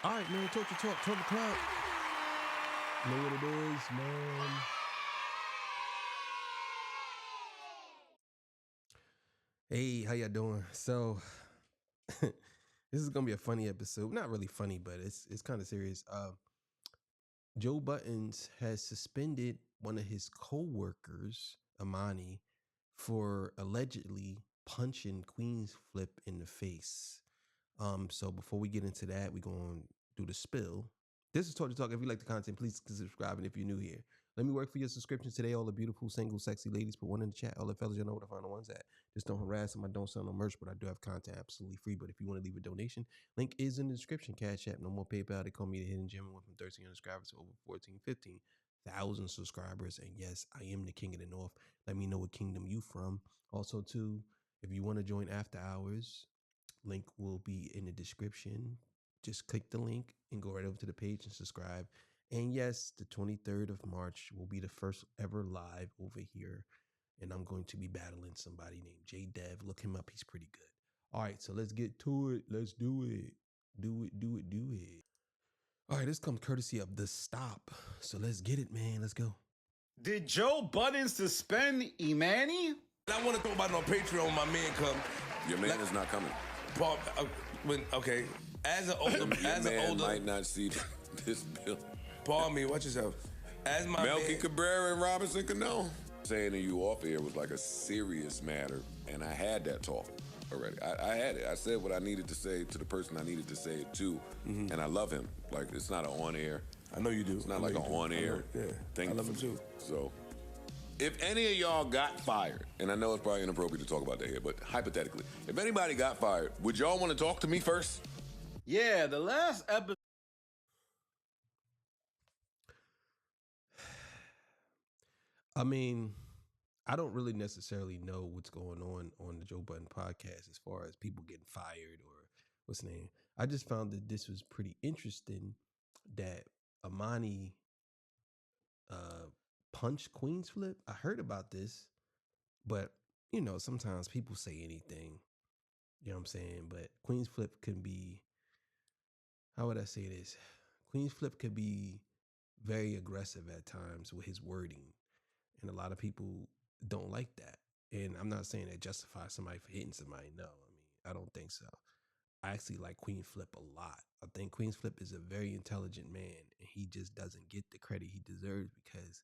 All right, man. Talk your talk. 12 o'clock. Know what it is, man. Hey, how y'all doing? So, this is gonna be a funny episode. Not really funny, but it's kind of serious. Joe Buttons has suspended one of his co-workers, Amani, for allegedly punching Queen's Flip in the face. So before we get into that, we're going to do the spill. This is Talk to Talk. If you like the content, please subscribe. And if you're new here, let me work for your subscriptions today. All the beautiful, single, sexy ladies, put one in the chat. All the fellas, you know where to find the ones at. Just don't harass them. I don't sell no merch, but I do have content absolutely free. But if you want to leave a donation, link is in the description. Cash App, no more PayPal. They call me the Hidden Gem. Went from 1,300 subscribers to over 14, 15,000 subscribers. And yes, I am the king of the north. Let me know what kingdom you from. Also, too, if you want to join After Hours, link will be in the description. Just click the link and go right over to the page and subscribe. And yes, the 23rd of March will be the first ever live over here. And I'm going to be battling somebody named J Dev. Look him up. He's pretty good. All right, so let's get to it. Let's do it. Do it. All right, this comes courtesy of The Stop. So let's get it, man. Let's go. Did Joe Buttons suspend Imani? I want to talk about it on Patreon. My man come. Your man is not coming. Paul, okay. As an older, might not see this bill. Paul, watch yourself. As my Melky man, Cabrera and Robinson Cano. Saying to you off air was like a serious matter, and I had that talk already. I had it. I said what I needed to say to the person I needed to say it to, and I love him. Like, it's not an on air. I know you do. It's not like an on air thing. I love him too. So, if any of y'all got fired, and I know it's probably inappropriate to talk about that here, but hypothetically, if anybody got fired, would y'all want to talk to me first? Yeah, the last episode. I mean, I don't really necessarily know what's going on the Joe Budden podcast as far as people getting fired or what's the name. I just found that this was pretty interesting that Amani punched Queen's Flip. I heard about this, but you know, sometimes people say anything. You know what I'm saying? But Queen's Flip can be, how would I say this? Queen's Flip could be very aggressive at times with his wording. And a lot of people don't like that. And I'm not saying that justifies somebody for hitting somebody. No, I don't think so. I actually like Queen Flip a lot. I think Queen Flip is a very intelligent man, and he just doesn't get the credit he deserves because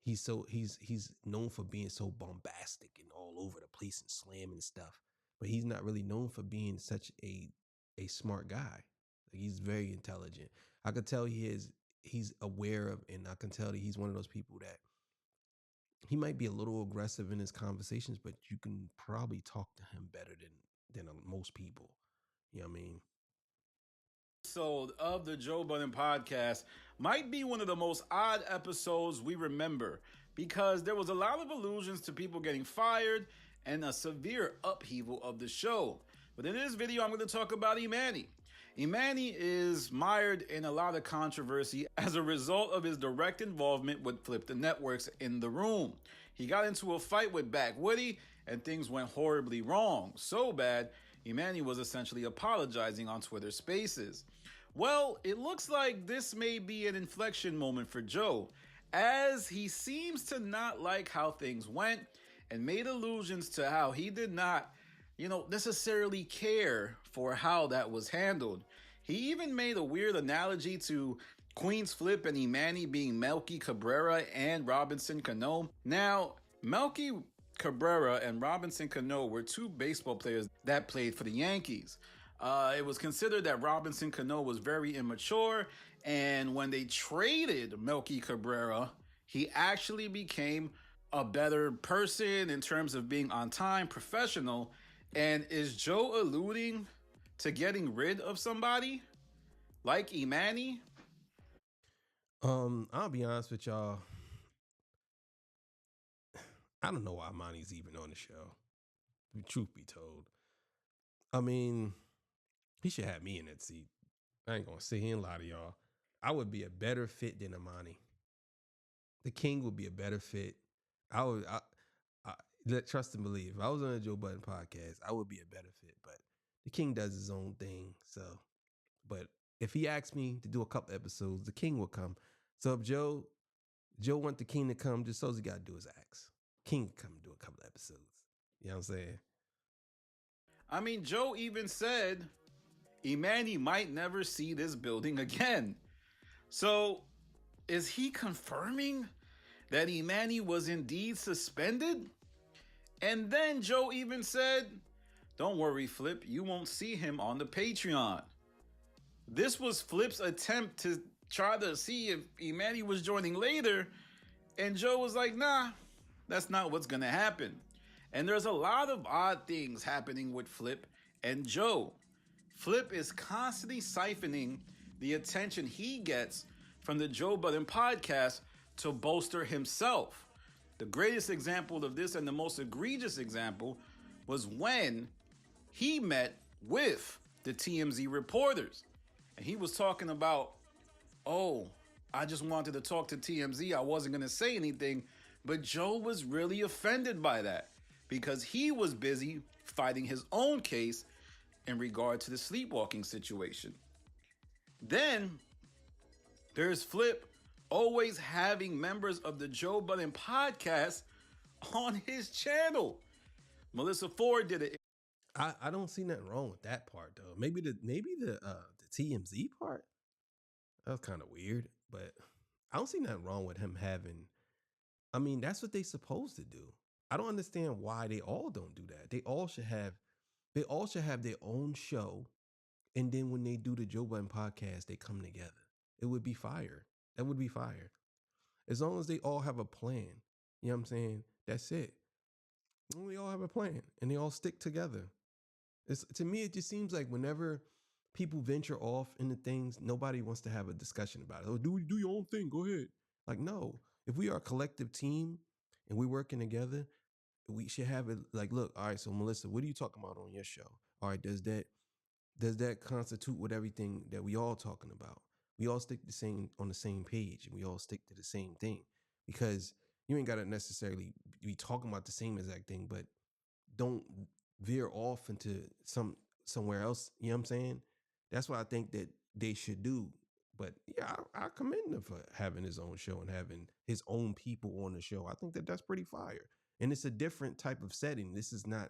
he's known for being so bombastic and all over the place and slamming stuff. But he's not really known for being such a smart guy. Like, he's very intelligent. I could tell he's aware of, and I can tell that he's one of those people that he might be a little aggressive in his conversations, but you can probably talk to him better than most people. You know what I mean? Episode of the Joe Budden podcast might be one of the most odd episodes we remember because there was a lot of allusions to people getting fired and a severe upheaval of the show. But in this video, I'm going to talk about Imani. Imani is mired in a lot of controversy as a result of his direct involvement with Flip the Network's In the Room. He got into a fight with Back Woody and things went horribly wrong. So bad, Imani was essentially apologizing on Twitter Spaces. Well, it looks like this may be an inflection moment for Joe, as he seems to not like how things went and made allusions to how he did not necessarily care for how that was handled. He even made a weird analogy to Queen's Flip and Imani being Melky Cabrera and Robinson Cano. Now, Melky Cabrera and Robinson Cano were two baseball players that played for the Yankees. It was considered that Robinson Cano was very immature, and when they traded Melky Cabrera, he actually became a better person in terms of being on time, professional. And is Joe alluding to getting rid of somebody like Imani? I'll be honest with y'all. I don't know why Imani's even on the show. Truth be told. I mean, he should have me in that seat. I ain't gonna sit here and lie to y'all. I would be a better fit than Imani. The King would be a better fit. Trust and believe. If I was on a Joe Budden podcast, I would be a better fit. But the King does his own thing. So, but if he asked me to do a couple episodes, the king will come. So if Joe want the king to come, just all he got to do is ask. King can come do a couple episodes. You know what I'm saying? I mean, Joe even said Imani might never see this building again. So is he confirming that Imani was indeed suspended? And then Joe even said, don't worry, Flip, you won't see him on the Patreon. This was Flip's attempt to try to see if Imani was joining later, and Joe was like, nah, that's not what's gonna happen. And there's a lot of odd things happening with Flip and Joe. Flip is constantly siphoning the attention he gets from the Joe Budden podcast to bolster himself. The greatest example of this and the most egregious example was when he met with the TMZ reporters. And he was talking about, oh, I just wanted to talk to TMZ. I wasn't going to say anything. But Joe was really offended by that because he was busy fighting his own case in regard to the sleepwalking situation. Then there's Flip always having members of the Joe Budden podcast on his channel. Melissa Ford did it. I don't see nothing wrong with that part though. Maybe the TMZ part. That was kind of weird, but I don't see nothing wrong with him having. I mean, that's what they supposed to do. I don't understand why they all don't do that. They all should have their own show, and then when they do the Joe Budden podcast, they come together. It would be fire. That would be fire. As long as they all have a plan. You know what I'm saying? That's it. We all have a plan and they all stick together. To me, it just seems like whenever people venture off into things, nobody wants to have a discussion about it. Oh, do your own thing. Go ahead. Like, no. If we are a collective team and we're working together, we should have it like, look, all right, so Melissa, what are you talking about on your show? All right, does that constitute with everything that we all talking about? We all stick on the same page and we all stick to the same thing, because you ain't got to necessarily be talking about the same exact thing, but don't veer off into somewhere else. You know what I'm saying? That's what I think that they should do. But yeah, I commend him for having his own show and having his own people on the show. I think that that's pretty fire. And it's a different type of setting. This is not,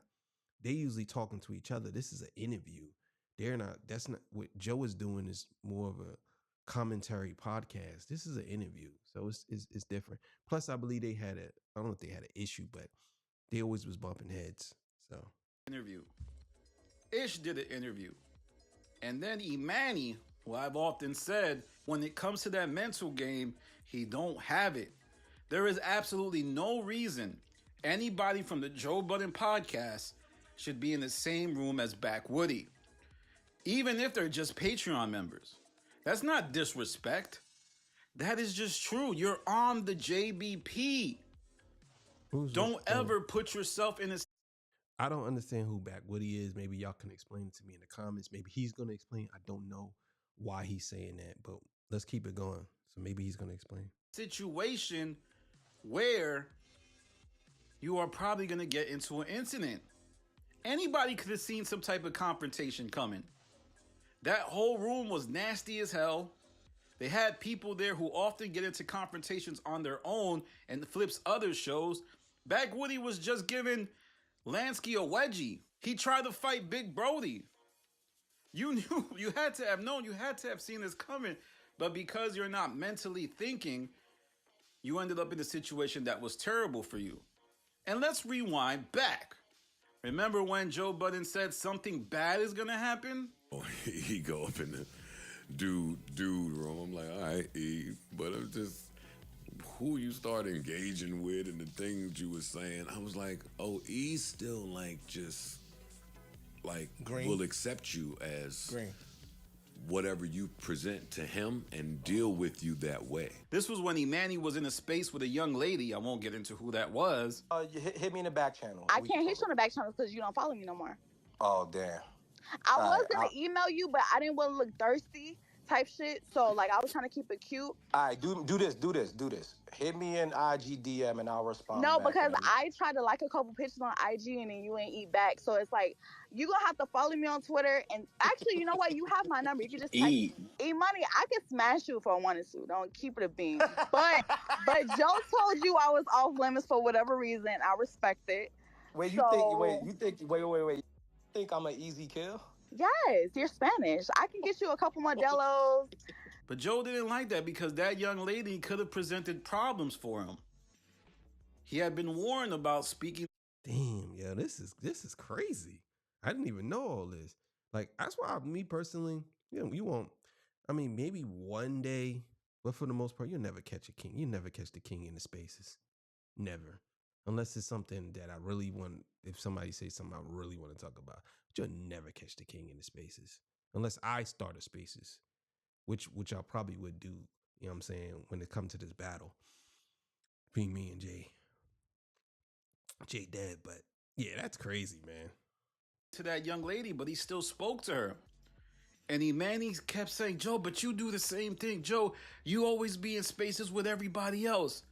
they usually talking to each other. This is an interview. That's not what Joe is doing, is more of a commentary podcast. This is an interview. So it's different. Plus, I believe I don't know if they had an issue, but they always was bumping heads. So interview. Ish did an interview. And then Imani, who I've often said, when it comes to that mental game, he don't have it. There is absolutely no reason anybody from the Joe Budden podcast should be in the same room as Back Woody, even if they're just Patreon members. That's not disrespect. That is just true. You're on the JBP. Don't ever put yourself in a... I don't understand who Back Woody is. Maybe y'all can explain it to me in the comments. Maybe he's going to explain. I don't know why he's saying that, but let's keep it going. So maybe he's going to explain. Situation where you are probably going to get into an incident. Anybody could have seen some type of confrontation coming. That whole room was nasty as hell. They had people there who often get into confrontations on their own and Flip's other shows. Back Woody was just giving Lansky a wedgie. He tried to fight Big Brody. You knew, you had to have known, you had to have seen this coming. But because you're not mentally thinking, you ended up in a situation that was terrible for you. And let's rewind back. Remember when Joe Budden said something bad is gonna happen? Oh, he go up in the dude room. I'm like, all right, E, but I'm just, who you start engaging with and the things you were saying, I was like, oh, E's still like just like Green. Will accept you as Green. Whatever you present to him and deal with you that way. This was when Imani was in a space with a young lady. I won't get into who that was. You hit me in the back channel. I can't hit you in the back channel because you don't follow me no more. Oh, damn. I was going to email you, but I didn't want to look thirsty type shit. So like I was trying to keep it cute. All right, do this. Hit me in IG DM and I'll respond. No, back because I tried to like a couple pictures on IG and then you ain't eat back. So it's like you gonna have to follow me on Twitter. And actually, you know what? You have my number. You can just text me. E-Money, I can smash you if I wanted to. Don't keep it a bean. But Joe told you I was off limits for whatever reason. I respect it. Wait, you think I'm an easy kill? Yes, you're Spanish. I can get you a couple Modelos. But Joe didn't like that because that young lady could have presented problems for him. He had been warned about speaking. Damn, yo, this is crazy. I didn't even know all this. Like, that's why me personally, you won't. I mean, maybe one day, but for the most part, you'll never catch a king. You never catch the king in the spaces. Never. Unless it's something that I really want. If somebody says something I really want to talk about, but you'll never catch the king in the spaces. Unless I start a spaces. Which I probably would do, you know what I'm saying, when it comes to this battle between me and Jay Dead. But yeah, that's crazy, man. To that young lady, but he still spoke to her. And Manny kept saying, Joe, but you do the same thing. Joe, you always be in spaces with everybody else.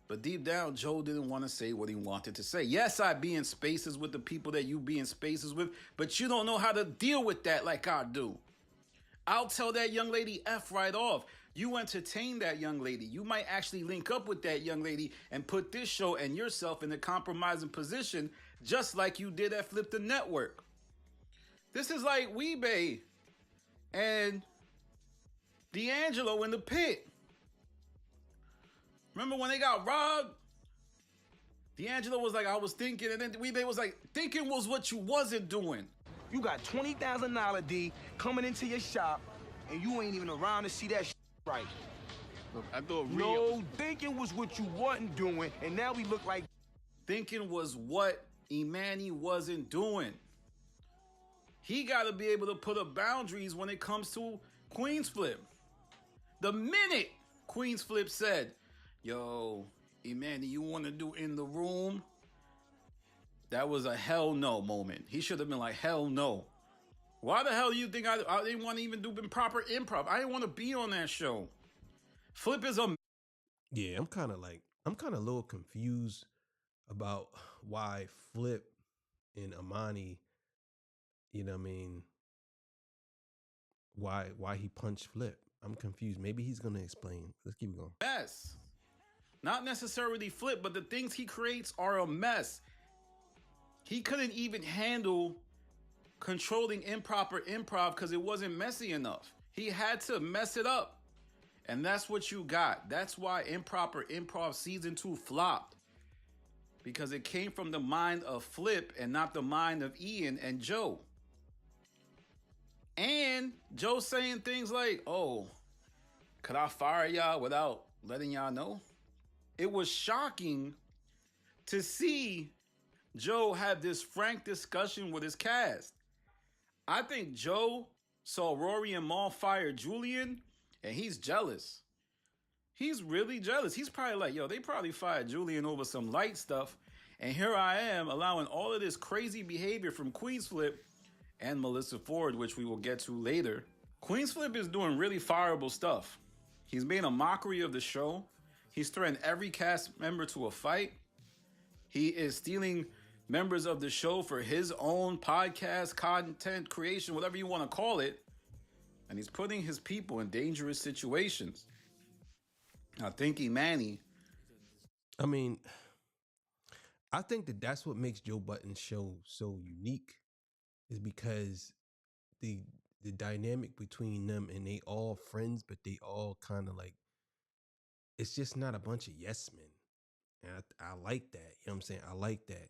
But deep down, Joe didn't want to say what he wanted to say. Yes, I be in spaces with the people that you be in spaces with, but you don't know how to deal with that like I do. I'll tell that young lady F right off. You entertain that young lady. You might actually link up with that young lady and put this show and yourself in a compromising position, just like you did at Flip the Network. This is like Weebay and D'Angelo in the pit. Remember when they got robbed? D'Angelo was like, I was thinking, and then Weebay was like, thinking was what you wasn't doing. You got $20,000 D coming into your shop, and you ain't even around to see that right. Look, I thought No, thinking was what you wasn't doing, and now we look like... Thinking was what Imani wasn't doing. He got to be able to put up boundaries when it comes to Queen's Flip. The minute Queen's Flip said, yo, Imani, you want to do in the room? That was a hell no moment. He should have been like, hell no. Why the hell do you think I didn't want to even do proper improv? I didn't want to be on that show. Flip is a... Yeah, I'm kind of a little confused about why Flip and Imani, you know what I mean, why he punched Flip. I'm confused. Maybe he's going to explain. Let's keep going. Mess. Not necessarily Flip, but the things he creates are a mess. He couldn't even handle controlling improper improv because it wasn't messy enough. He had to mess it up. And that's what you got. That's why Improper Improv Season 2 flopped. Because it came from the mind of Flip and not the mind of Ian and Joe. And Joe saying things like, oh, could I fire y'all without letting y'all know? It was shocking to see Joe have this frank discussion with his cast. I think Joe saw Rory and Maul fire Julian, and he's jealous. He's really jealous. He's probably like, yo, they probably fired Julian over some light stuff, and here I am allowing all of this crazy behavior from Queen's Flip and Melissa Ford, which we will get to later. Queen's Flip is doing really fireable stuff. He's made a mockery of the show. He's threatened every cast member to a fight. He is stealing members of the show for his own podcast, content creation, whatever you want to call it. And he's putting his people in dangerous situations. I think Imani. I mean, I think that's what makes Joe Budden's show so unique is because the dynamic between them, and they all friends, but they all kind of like, it's just not a bunch of yes men. And I like that. You know what I'm saying? I like that.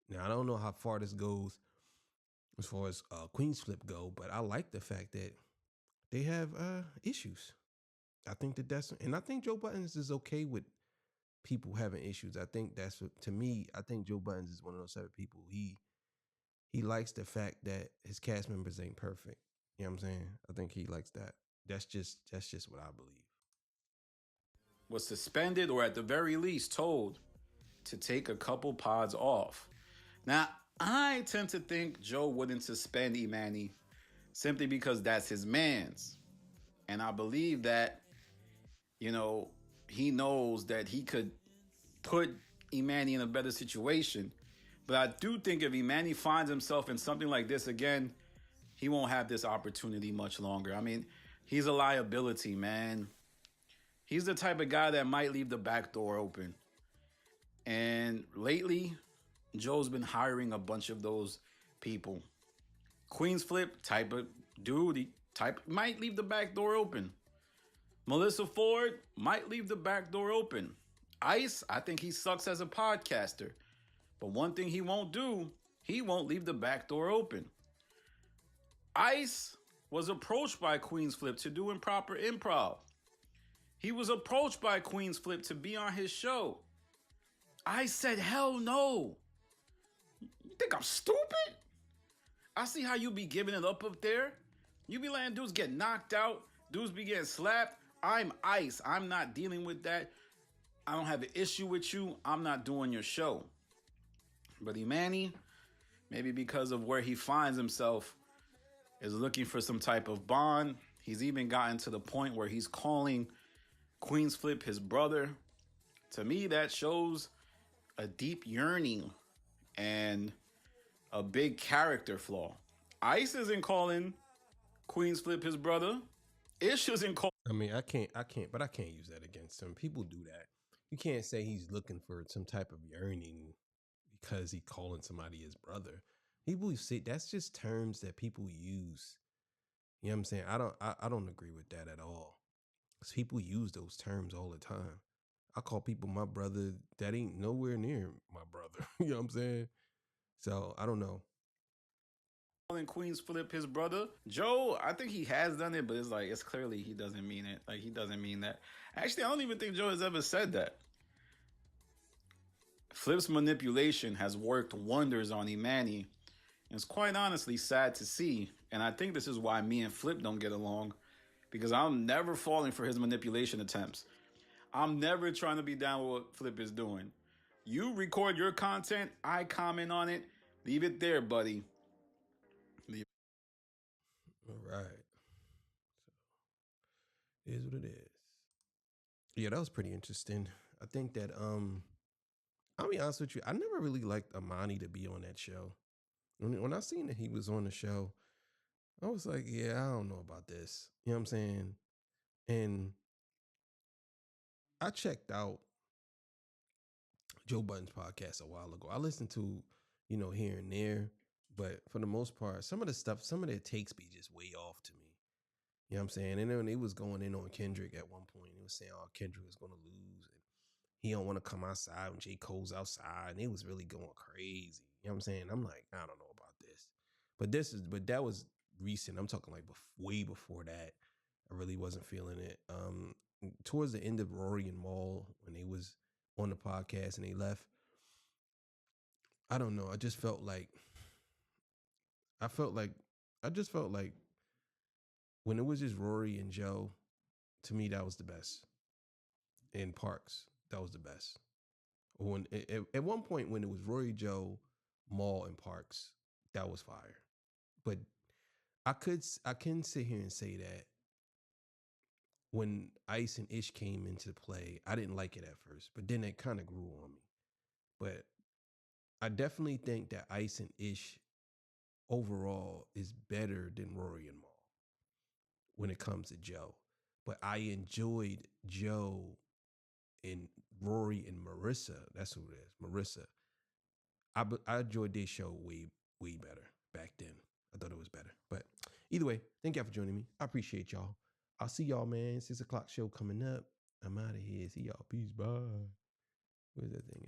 Now, I don't know how far this goes as far as Queen's Flip go, but I like the fact that they have issues. I think that's, and I think Joe Buttons is okay with people having issues. I think that's, to me, I think Joe Buttons is one of those type of people. He likes the fact that his cast members ain't perfect. You know what I'm saying? I think he likes that. That's just what I believe. Was suspended or at the very least told to take a couple pods off. Now, I tend to think Joe wouldn't suspend Imani simply because that's his mans. And I believe that, you know, he knows that he could put Imani in a better situation. But I do think if Imani finds himself in something like this again, he won't have this opportunity much longer. I mean, he's a liability, man. He's the type of guy that might leave the back door open. And lately, Joe's been hiring a bunch of those people. Queen's Flip, type of dude, he might leave the back door open. Melissa Ford might leave the back door open. Ice, I think he sucks as a podcaster. But one thing he won't do, he won't leave the back door open. Ice was approached by Queen's Flip to do improper improv. He was approached by Queen's Flip to be on his show. I said, hell no. You think I'm stupid? I see how you be giving it up there. You be letting dudes get knocked out. Dudes be getting slapped. I'm Ice. I'm not dealing with that. I don't have an issue with you. I'm not doing your show. But Imani, maybe because of where he finds himself, is looking for some type of bond. He's even gotten to the point where he's calling Queen's Flip his brother. To me, that shows a deep yearning and a big character flaw. Ice isn't calling Queen's Flip his brother. Ish isn't calling. I mean, I can't use that against him. People do that. You can't say he's looking for some type of yearning because he calling somebody his brother. People say that's just terms that people use. You know what I'm saying? I don't agree with that at all. Because people use those terms all the time. I call people my brother that ain't nowhere near my brother. You know what I'm saying? So I don't know. Calling Queen's Flip his brother. Joe, I think he has done it, but it's clearly he doesn't mean it. Like, he doesn't mean that. Actually, I don't even think Joe has ever said that. Flip's manipulation has worked wonders on Imani. And it's quite honestly sad to see. And I think this is why me and Flip don't get along. Because I'm never falling for his manipulation attempts. I'm never trying to be down with what Flip is doing. You record your content, I comment on it. Leave it there, buddy. All right. So, it is what it is. Yeah, that was pretty interesting. I think that I'll be honest with you, I never really liked Imani to be on that show. When I seen that he was on the show, I was like, yeah, I don't know about this. You know what I'm saying? And I checked out Joe Budden's podcast a while ago. I listened to, here and there, but for the most part, some of their takes be just way off to me. You know what I'm saying? And then he was going in on Kendrick at one point. He was saying, oh, Kendrick was going to lose. And he don't want to come outside when J. Cole's outside. And it was really going crazy. You know what I'm saying? I'm like, I don't know about this. But that was recent. I'm talking like way before that. I really wasn't feeling it. Towards the end of Rory and Maul, when they was on the podcast and they left, I don't know. I just felt like when it was just Rory and Joe, to me, that was the best. In Parks, that was the best. When at one point when it was Rory, Joe, Maul, and Parks, that was fire. But I can sit here and say that when Ice and Ish came into play, I didn't like it at first, but then it kind of grew on me. But I definitely think that Ice and Ish overall is better than Rory and Maul when it comes to Joe. But I enjoyed Joe and Rory and Marissa. That's who it is, Marissa. I enjoyed their show way better back then. I thought it was better. But either way, thank y'all for joining me. I appreciate y'all. I'll see y'all, man. 6 o'clock show coming up. I'm out of here. See y'all. Peace. Bye. Where's that thing?